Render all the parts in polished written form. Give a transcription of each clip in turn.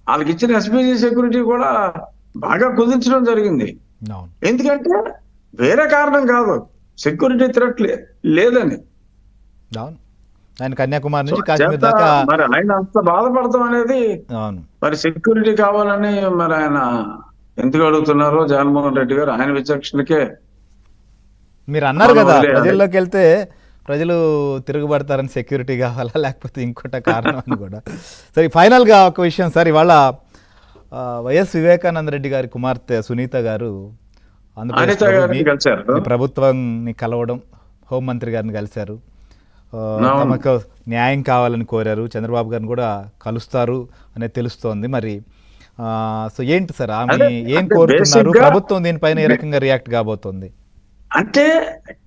వాళ్ళకి ఇచ్చిన SPG security కూడా బాగా కుదించడం జరిగింది. అవును. ఎందుకంటే వేరే కారణం కాదు, సెక్యూరిటీ థ్రెట్ లేదని. అవును. ఆయన కన్యాకుమారి సో నుంచి కాశ్మీర్ చేత దాకా. మరి ఆయన అంత బాధపడతాం అనేది, అవును. మరి సెక్యూరిటీ కావాలని మరి ఆయన ఎందుకు అడుగుతున్నారో జగన్మోహన్ రెడ్డి గారు ఆయన విచక్షణకే మీరు అన్నారు మనం కదా, వదిలేయాలి. ప్రజల్లోకి వెళ్తే ప్రజలు తిరుగుబడతారని సెక్యూరిటీ కావాలా లేకపోతే ఇంకోట కారణం అని కూడా. సరే, ఫైనల్గా ఒక విషయం సార్, ఇవాళ వైఎస్ వివేకానంద రెడ్డి గారి కుమార్తె సునీత గారు ఆంధ్రప్రదేశ్ అనిత గారిని కలిశారు. మీ ప్రభుత్వాన్ని కలవడం, హోంమంత్రి గారిని కలిశారు. అవును. తమకు న్యాయం కావాలని కోరారు. చంద్రబాబు గారిని కూడా కలుస్తారు అనేది తెలుస్తోంది. మరి సో ఏంటి సార్ ఆమె అదే, ఏం అంటే కోరుతున్నారు? బేసిక్గా ప్రభుత్వం దీనిపైన ఏ రకంగా రియాక్ట్ కాబోతోంది? అంటే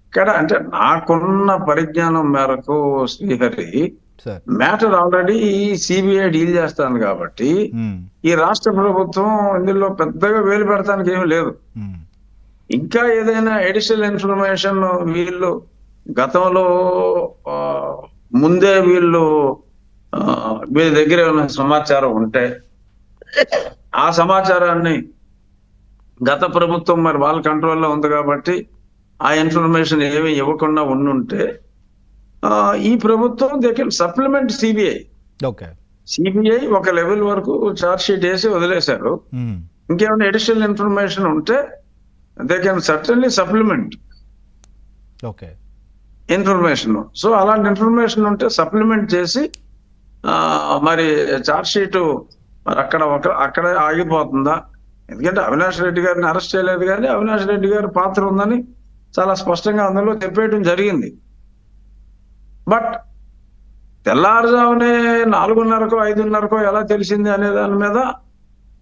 ఇక్కడ అంటే నాకున్న పరిజ్ఞానం మేరకు Srihari, sir. Matter already CBI deal చేస్తాను కాబట్టి ఉమ్, ఈ రాష్ట్ర ప్రభుత్వం ఇందులో పెద్దగా వేలు పెడతానికి ఏమీ లేదు. ఉమ్, ఇంకా ఏదైనా ఎడిషనల్ ఇన్ఫర్మేషన్ వీళ్ళు గతంలో ఆ, ముందే ఆ, వీళ్ళ దగ్గర ఏమైనా సమాచారం ఉంటే ఆ సమాచారాన్ని గత ప్రభుత్వం మరి వాళ్ళ కంట్రోల్లో ఉంది కాబట్టి ఆ ఇన్ఫర్మేషన్ ఏమి ఇవ్వకుండా ఉండుంటే ఈ ప్రభుత్వం they can supplement CBI. Okay. CBI ఒక లెవెల్ వరకు చార్జ్ షీట్ వేసి వదిలేశారు. ఉమ్, ఇంకేమైనా ఎడిషనల్ ఇన్ఫర్మేషన్ ఉంటే they can certainly supplement okay. Information. So అలాంటి ఇన్ఫర్మేషన్ ఉంటే సప్లిమెంట్ చేసి మరి చార్జ్ షీట్ మరి అక్కడ ఆగిపోతుందా? ఎందుకంటే అవినాష్ రెడ్డి గారిని అరెస్ట్ చేయలేదు, కానీ అవినాష్ రెడ్డి గారి పాత్ర ఉందని చాలా స్పష్టంగా అందులో చెప్పేయడం జరిగింది. బట్ తెల్లారుజామునే 4:30కో 5:30కో ఎలా తెలిసింది అనే దాని మీద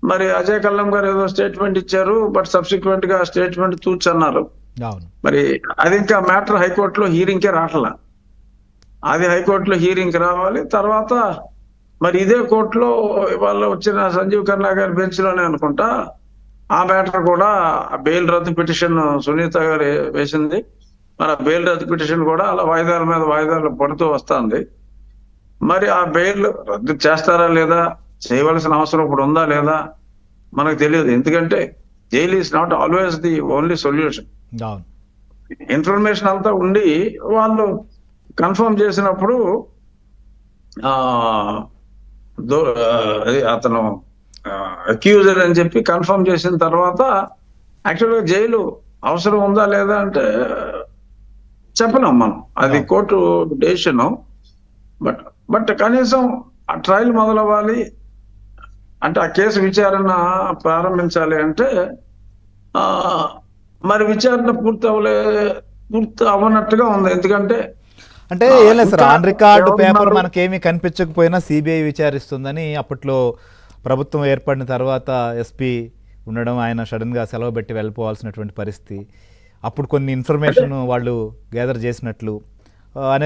మరి అజయ్ కల్లం గారు ఏదో స్టేట్మెంట్ ఇచ్చారు. బట్ సబ్సిక్వెంట్ గా స్టేట్మెంట్ తూచన్నారు. అవును. మరి అది ఇంకా మ్యాటర్ హైకోర్టులో హీరింగ్కే రావట్లా. అది హైకోర్టులో హీరింగ్ రావాలి. తర్వాత మరి ఇదే కోర్టులో ఇవాళ వచ్చిన సంజీవ్ ఖన్నా గారి బెంచ్ లోనే అనుకుంటా ఆ మ్యాటర్ కూడా బెయిల్ రద్దు పిటిషన్ సునీత గారు వేసింది. మరి ఆ బెయిల్ రద్దు పిటిషన్ కూడా అలా వాయిదాల మీద వాయిదాలు పడుతూ వస్తుంది. మరి ఆ బెయిల్ రద్దు చేస్తారా లేదా, చేయవలసిన అవసరం ఇప్పుడు ఉందా లేదా మనకు తెలియదు. ఎందుకంటే jail is not always the only solution. అవును. ఇన్ఫర్మేషన్ అంతా ఉండి వాళ్ళు కన్ఫర్మ్ చేసినప్పుడు అతను అక్యూజర్ అని చెప్పి కన్ఫర్మ్ చేసిన తర్వాత యాక్చువల్గా జైలు అవసరం ఉందా లేదా అంటే చెప్పలేం మనం, అది కోర్టు డెసిషన్. బట్ కనీసం ఆ ట్రయల్ మొదలవ్వాలి అంటే, ఆ కేసు విచారణ ప్రారంభించాలి అంటే మరి విచారణ పూర్తి అవ్వనట్టుగా ఉంది. ఎందుకంటే అంటే ఏం లేదు సార్, ఆన్ రికార్డు పేపర్ మనకేమీ కనిపించకపోయినా సిబిఐ విచారిస్తుందని అప్పట్లో ప్రభుత్వం ఏర్పడిన తర్వాత ఎస్పీ ఉండడం, ఆయన సడన్గా సెలవు పెట్టి వెళ్ళిపోవాల్సినటువంటి పరిస్థితి, అప్పుడు కొన్ని ఇన్ఫర్మేషన్ వాళ్ళు గ్యాదర్ చేసినట్లు అనే